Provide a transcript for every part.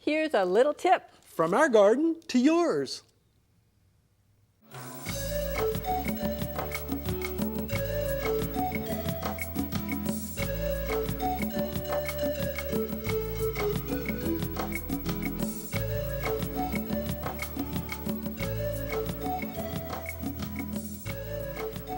Here's a little tip. From our garden to yours.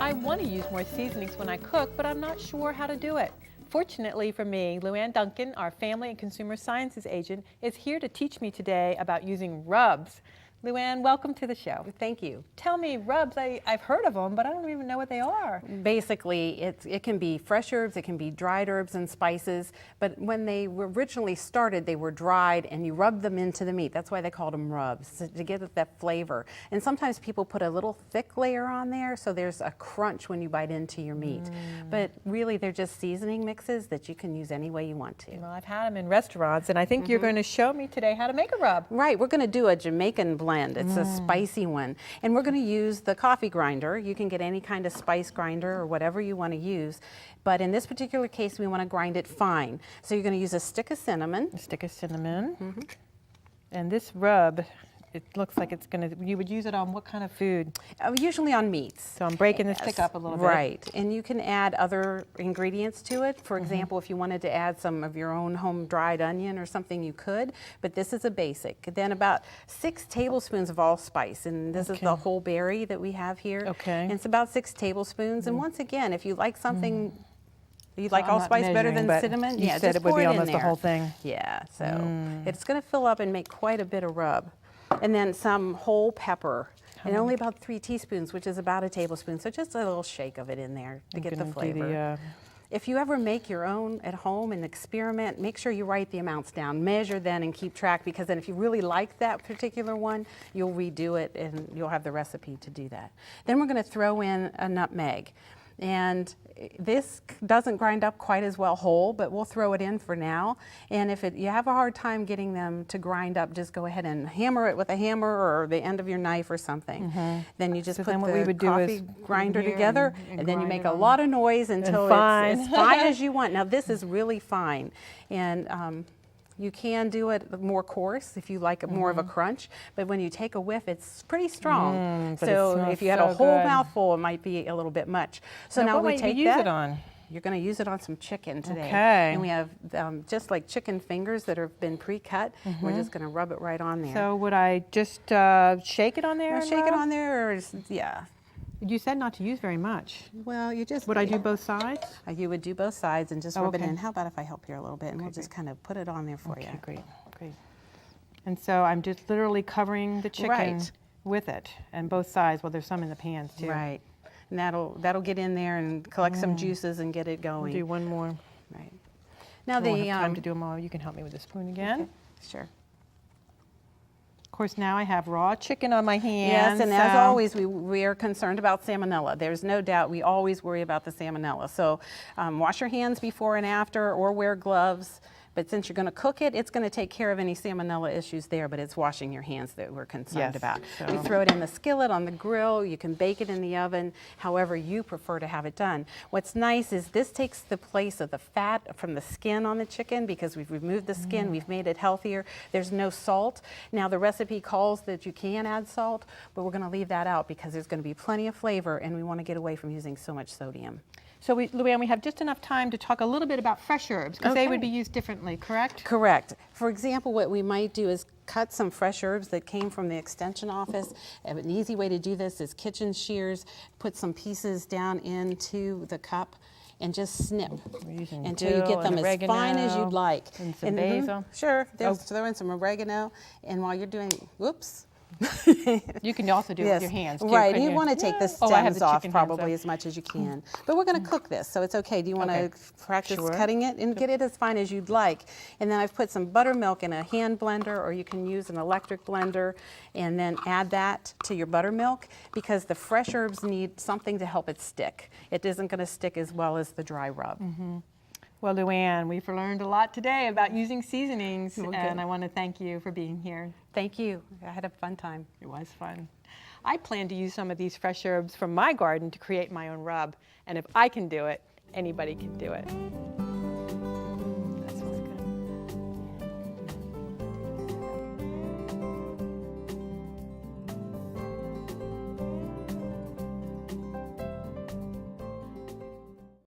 I want to use more seasonings when I cook, but I'm not sure how to do it. Fortunately for me, Luann Duncan, our Family and Consumer Sciences agent, is here to teach me today about using rubs. Luann, welcome to the show. Thank you. Tell me, rubs, I've heard of them, but I don't even know what they are. Basically, it can be fresh herbs, it can be dried herbs and spices, but when they were originally started, they were dried and you rubbed them into the meat. That's why they called them rubs, to get that flavor. And sometimes people put a little thick layer on there, so there's a crunch when you bite into your meat. But really, they're just seasoning mixes that you can use any way you want to. Well, I've had them in restaurants, and I think you're going to show me today how to make a rub. Right, we're going to do a Jamaican blend. It's a spicy one. And we're going to use the coffee grinder. You can get any kind of spice grinder or whatever you want to use. But in this particular case, we want to grind it fine. So you're going to use a stick of cinnamon. A stick of cinnamon. And this rub, it looks like it's going to, you would use it on what kind of food? Usually on meats. So I'm breaking the stick up a little bit. Right, and you can add other ingredients to it. For example, if you wanted to add some of your own home dried onion or something, you could, but this is a basic. Then about 6 tablespoons of allspice, and this is the whole berry that we have here. Okay. And it's about 6 tablespoons, and once again, if you like something, you like allspice better than cinnamon? You said it would be almost the whole thing. Yeah, so it's going to fill up and make quite a bit of rub. And then some whole pepper, and only about 3 teaspoons, which is about a tablespoon. So just a little shake of it in there to get the flavor. If you ever make your own at home and experiment, make sure you write the amounts down, measure then and keep track, because then if you really like that particular one, you'll redo it and you'll have the recipe to do that. Then we're going to throw in a nutmeg. And this doesn't grind up quite as well whole, but we'll throw it in for now. And if you have a hard time getting them to grind up, just go ahead and hammer it with a hammer or the end of your knife or something. Then you just put the coffee grinder together, and then you make a lot of noise until it's as fine as you want. Now this is really fine. And you can do it more coarse if you like more of a crunch, but when you take a whiff, it's pretty strong. So if you had a whole mouthful, it might be a little bit much. So now we take use it on. You're going to use it on some chicken today. Okay. And we have just like chicken fingers that have been pre-cut. We're just going to rub it right on there. So would I just shake it on there? Shake it on there, or yeah. You said not to use very much. Well, you just... Would I do both sides? You would do both sides and just rub it in. How about if I help here a little bit, and we'll just kind of put it on there for you. Great, great. And so I'm just literally covering the chicken with it, and both sides. Well, there's some in the pans too. Right, and that'll get in there and collect some juices and get it going. We'll do one more. Right. Now I won't have time to do them all. You can help me with the spoon again. Okay. Sure. Of course, now I have raw chicken on my hands. Yes, and as always, we are concerned about salmonella. There's no doubt, we always worry about the salmonella. So wash your hands before and after, or wear gloves. But since you're going to cook it, it's going to take care of any salmonella issues there, but it's washing your hands that we're concerned about. So. We throw it in the skillet, on the grill. You can bake it in the oven, however you prefer to have it done. What's nice is this takes the place of the fat from the skin on the chicken, because we've removed the skin, we've made it healthier. There's no salt. Now the recipe calls that you can add salt, but we're going to leave that out because there's going to be plenty of flavor, and we want to get away from using so much sodium. So, Luann, we have just enough time to talk a little bit about fresh herbs, because they would be used differently, correct? Correct. For example, what we might do is cut some fresh herbs that came from the extension office. An easy way to do this is kitchen shears. Put some pieces down into the cup and just snip until you get them as fine as you'd like. And some basil. Sure. Throw in some oregano. And while you're doing, whoops. You can also do it with your hands too. Right, you want to take the stems off probably as much as you can. But we're going to cook this, so it's okay. Do you want to practice cutting it and get it as fine as you'd like? And then I've put some buttermilk in a hand blender, or you can use an electric blender, and then add that to your buttermilk, because the fresh herbs need something to help it stick. It isn't going to stick as well as the dry rub. Well, Luann, we've learned a lot today about using seasonings, and I want to thank you for being here. Thank you. I had a fun time. It was fun. I plan to use some of these fresh herbs from my garden to create my own rub, and if I can do it, anybody can do it.